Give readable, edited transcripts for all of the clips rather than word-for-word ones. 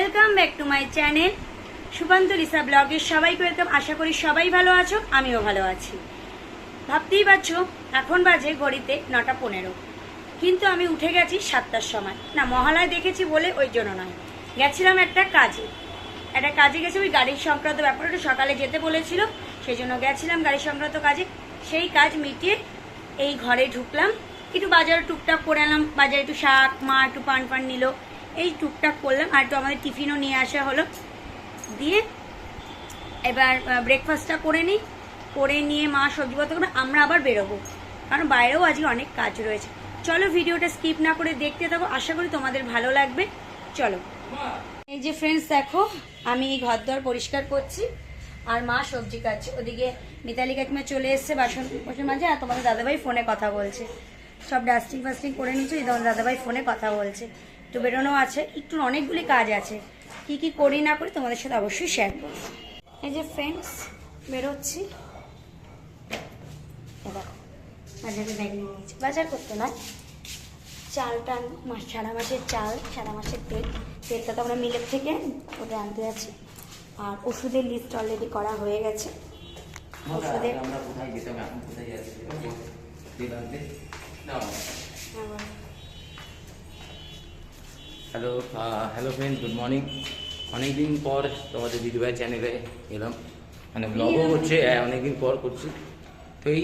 Welcome back to my channel Sukanta Lisa ব্লগে সবাইকে welcome. আশা করি সবাই ভালো আছো, আমিও ভালো আছি। ভাবতেই পারছো এখন বাজে ঘড়িতে 9:15, কিন্তু আমি উঠে গেছি 7টার সময়। না, মহালয় দেখেছি বলে ওই জন্য নয়, গেছিলাম একটা কাজে গেছি। ওই গাড়ির সংক্রান্ত ব্যাপারটা সকালে যেতে বলেছিল, সেই জন্য গেছিলাম গাড়ি সংক্রান্ত কাজে। সেই কাজ মিটিয়ে এই ঘরে ঢুকলাম, একটু বাজারে টুকটাক করে আনলাম। বাজারে একটু শাক, মা একটু পান নিল, এই টুকটাক করলাম। আর একটু আমাদের টিফিনও নিয়ে আসা হলো। দিয়ে এবার ব্রেকফাস্টটা করে নিয়ে মা সবজিপত্র করবে, আমরা আবার বেরোবো, কারণ বাইরেও আজকে অনেক কাজ রয়েছে। চলো ভিডিওটা স্কিপ না করে দেখতে থাকো, আশা করি তোমাদের ভালো লাগবে। চলো। এই যে ফ্রেন্ডস দেখো, আমি ঘরদোর পরিষ্কার করছি আর মা সবজি কাটছে। ওদিকে মিতালি কাকিমা চলে এসছে বাসন মাঝে, আর তোমাদের দাদাভাই ফোনে কথা বলছে। সব ডাস্টিং ফাস্টিং করে নিচ্ছি, তোমাদের দাদাভাই ফোনে কথা বলছে। একটু বেরোনো আছে, একটু অনেকগুলি কাজ আছে, কি করি না করি তোমাদের সাথে অবশ্যই শেয়ার করব। এই যে ফ্রেন্ডস বেরোচ্ছি, দেখো বাজারে ব্যাগ নিয়ে নিয়েছি। বাজার করতে নয়, চালটা সারা মাসের চাল, সারা মাসের তেলটা তো আমরা মিলের থেকে ওটা আনতে যাচ্ছি। আর ওষুধের লিস্ট অলরেডি করা হয়ে গেছে। ওষুধের হ্যালো ফ্রেন্ড, গুড মর্নিং। অনেকদিন পর তোমাদের দিদিভাই চ্যানেলে এলাম, মানে ব্লগও হচ্ছে, অনেকদিন পর করছি। তো এই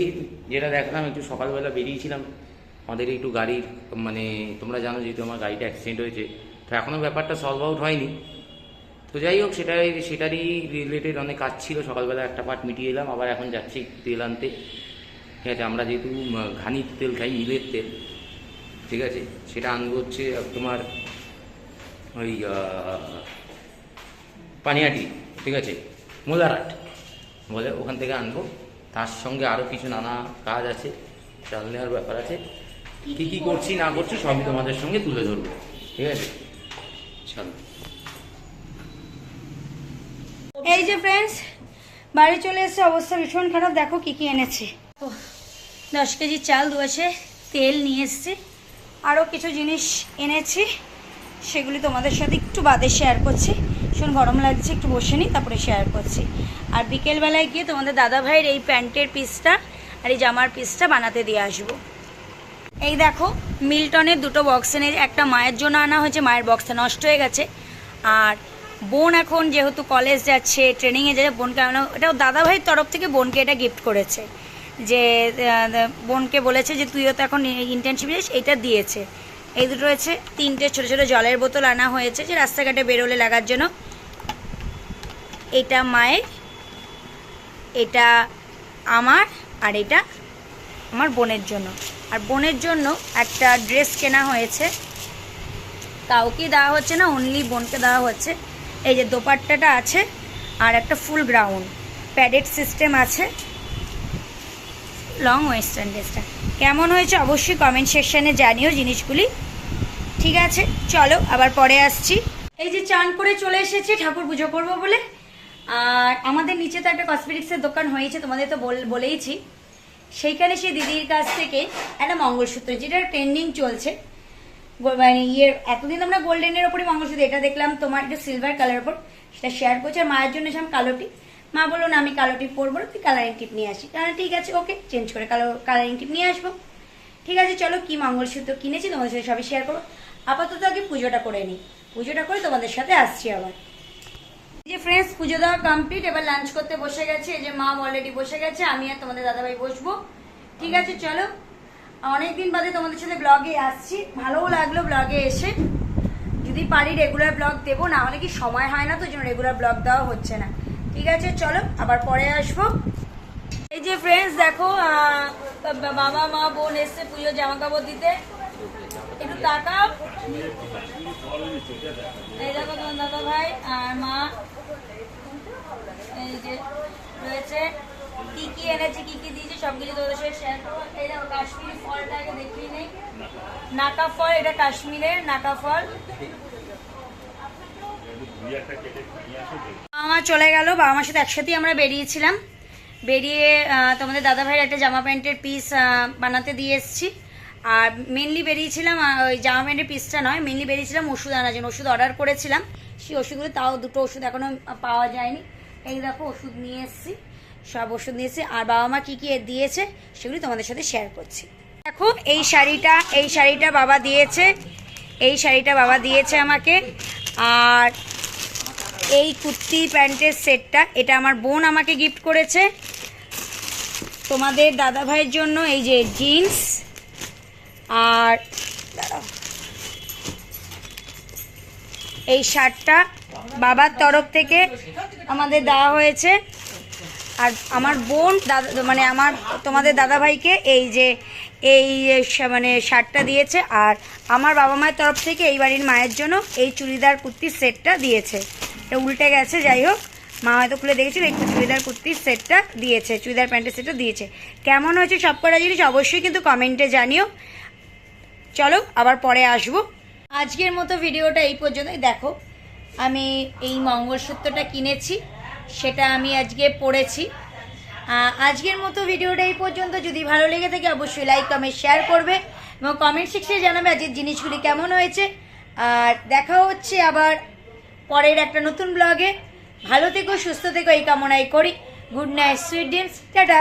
যেটা দেখলাম, একটু সকালবেলা বেরিয়েছিলাম, আমাদের একটু গাড়ির, মানে তোমরা জানো যেহেতু আমার গাড়িটা অ্যাক্সিডেন্ট হয়েছে, তো এখনও ব্যাপারটা সলভ আউট হয়নি। তো যাই হোক, সেটারই রিলেটেড অনেক কাজ ছিল। সকালবেলা একটা পার্ট মিটিয়ে এলাম, আবার এখন যাচ্ছি তেল আনতে। ঠিক আছে, আমরা যেহেতু ঘানির তেল খাই, মিলের তেল, ঠিক আছে, সেটা আনবো হচ্ছে তোমার ওই পানিহাটি, ঠিক আছে, মোলারহাট বলে, ওখান থেকে আনবো। তার সঙ্গে আরও কিছু নানা কাজ আছে, চাল নেওয়ার ব্যাপার আছে। কী করছি না করছি সবই তোমাদের সঙ্গে তুলে ধরবো, ঠিক আছে। চলো। এই যে ফ্রেন্ডস বাড়ি চলে এসেছে, অবস্থা ভীষণ খারাপ। দেখো কি এনেছে। 10 কেজি চাল, 2 তেল নিয়ে এসেছি, আরও কিছু জিনিস এনেছি, সেগুলি তোমাদের সাথে একটু বাদে শেয়ার করছি। ভীষণ গরম লাগছে, একটু বসে নিই, তারপরে শেয়ার করছি। আর বিকেলবেলায় গিয়ে তোমাদের দাদাভাইয়ের এই প্যান্টের পিসটা আর এই জামার পিসটা বানাতে দিয়ে আসবো। এই দেখো মিল্টনের 2টো বক্স এনে, একটা মায়ের জন্য আনা হয়েছে, মায়ের বক্সটা নষ্ট হয়ে গেছে। আর বোন এখন যেহেতু কলেজ যাচ্ছে, ট্রেনিংয়ে যাচ্ছে, বোনকে আনা, এটাও দাদাভাইয়ের তরফ থেকে বোনকে এটা গিফট করেছে। যে বোনকে বলেছে যে তুইও তো এখন ইন্টার্নশিপ যাস, এইটা দিয়েছে। এই দুটো রয়েছে। 3টে ছোটো ছোটো জলের বোতল আনা হয়েছে, যে রাস্তাঘাটে বেরোলে লাগার জন্য। এটা মায়ের, এটা আমার, আর এটা আমার বোনের জন্য। আর বোনের জন্য একটা ড্রেস কেনা হয়েছে, কাউকে দেওয়া হচ্ছে না, অনলি বোনকে দেওয়া হচ্ছে। এই যে দোপাট্টাটা আছে, আর একটা ফুল গ্রাউন্ড প্যাডেড সিস্টেম আছে, লং ওয়েস্টার্ন ড্রেসটা কেমন হয়েছে অবশ্যই কমেন্ট সেকশানে জানিও জিনিসগুলি, ঠিক আছে। চলো আবার পরে আসছি। এই যে চান করে চলে এসেছি ঠাকুর পুজো করবো বলে। আর আমাদের নিচে তো একটা কসমেটিক্সের দোকান হয়েছে, তোমাদের তো বলেইছি। সেইখানে সেই দিদির কাছ থেকে একটা মঙ্গলসূত্র, যেটা ট্রেন্ডিং চলছে, মানে এতদিন আমরা গোল্ডেনের ওপরই মঙ্গলসূত্র, এটা দেখলাম তোমার একটু সিলভার কালারের ওপর, সেটা শেয়ার করছি। আর মায়ের জন্য এসে কালো টিপ, মা বললো না আমি কালো টিপ পরবো না, তুই কালারিং টিপ নিয়ে আসি। তাহলে ঠিক আছে, ওকে, চেঞ্জ করে কালারিং টিপ নিয়ে আসবো। ঠিক আছে, চলো কি মঙ্গলসূত্র কিনেছি তোমাদের সাথে সবই শেয়ার করবো। আপাতত আগে পুজোটা করে নিই, পুজোটা করে তোমাদের সাথে আসছি আবার। এই যে ফ্রেন্ডস পুজো দেওয়া কমপ্লিট, এবার লাঞ্চ করতে বসে গেছে। এই যে মা অলরেডি বসে গেছে, আমি আর তোমাদের দাদাভাই বসবো। ঠিক আছে, চলো। অনেকদিন বাদে তোমাদের সাথে ব্লগে আসছি, ভালোও লাগলো ব্লগে এসে। যদি পারি রেগুলার ব্লগ দেবো, না হলে কি সময় হয় না, তো জন্য রেগুলার ব্লগ দেওয়া হচ্ছে না। ঠিক আছে, চলো আবার পরে আসবো। এই যে ফ্রেন্ডস দেখো, বাবা মা বোন এসছে পুজোর জামা কাপড় দিতে। একটু তাকাও, এই দেখো তোমার দাদা ভাই আর মা, এই যে রয়েছে। কি এনেছি, কি দিয়েছি সবগুলি তোমাদের সাথে শেয়ার করবো। এই দেখো কাশ্মীরি ফলটাকে দেখিয়ে নেই, নাকা ফল, এটা কাশ্মীরের নাকা ফল। বাবা মা চলে গেল, বাবা মার সাথে একসাথেই আমরা বেরিয়ে তোমাদের দাদা ভাইয়ের একটা জামা প্যান্টের পিস বানাতে দিয়ে এসেছি। আর মেনলি বেরিয়েছিলাম ওই জামা প্যান্টের পিসটা নয়, মেনলি বেরিয়েছিলাম ওষুধ আনার জন্য। ওষুধ অর্ডার করেছিলাম, সেই ওষুধগুলো তাও দুটো ওষুধ এখনও পাওয়া যায়নি। এই দেখো ওষুধ নিয়ে এসেছি, সব ওষুধ নিয়ে এসেছি। আর বাবা মা কী কী দিয়েছে সেগুলি তোমাদের সাথে শেয়ার করছি। দেখো এই শাড়িটা বাবা দিয়েছে, এই শাড়িটা বাবা দিয়েছে আমাকে। আর এই কুর্তি প্যান্টের সেটটা এটা আমার বোন আমাকে গিফট করেছে। তোমাদের দাদা ভাইয়ের জন্য এই যে জিন্স, আর এই শার্টটা বাবার তরফ থেকে আমাদের দেওয়া হয়েছে। আর আমার বোন দাদা মানে আমার তোমাদের দাদা ভাইকে এই যে এই মানে শার্টটা দিয়েছে। আর আমার বাবা মায়ের তরফ থেকে এই বাড়ির মায়ের জন্য এই চুড়িদার কুর্তির সেটটা দিয়েছে। এটা উল্টে গেছে, যাই হোক মা হয়তো খুলে দেখেছিল। এই চুড়িদার কুর্তির সেটটা দিয়েছে, চুড়িদার প্যান্টের সেটটা দিয়েছে। কেমন হয়েছে সব কটা জিনিস অবশ্যই কিন্তু কমেন্টে জানিও। চলো আবার পরে আসবো। আজকের মতো ভিডিওটা এই পর্যন্তই। দেখো আমি এই মঙ্গলসূত্রটা কিনেছি, সেটা আমি আজকে পরেছি। আজকের মতো ভিডিওটা এই পর্যন্ত। যদি ভালো লেগে থাকে অবশ্যই লাইক কমেন্ট শেয়ার করবে এবং কমেন্ট সেকশনে জানাবে আজকের জিনিসগুলি কেমন হয়েছে। আর দেখা হচ্ছে আবার পরের একটা নতুন ব্লগে। ভালো থেকো, সুস্থ থেকো এই কামনাই করি। Good night, sweet dreams, tata.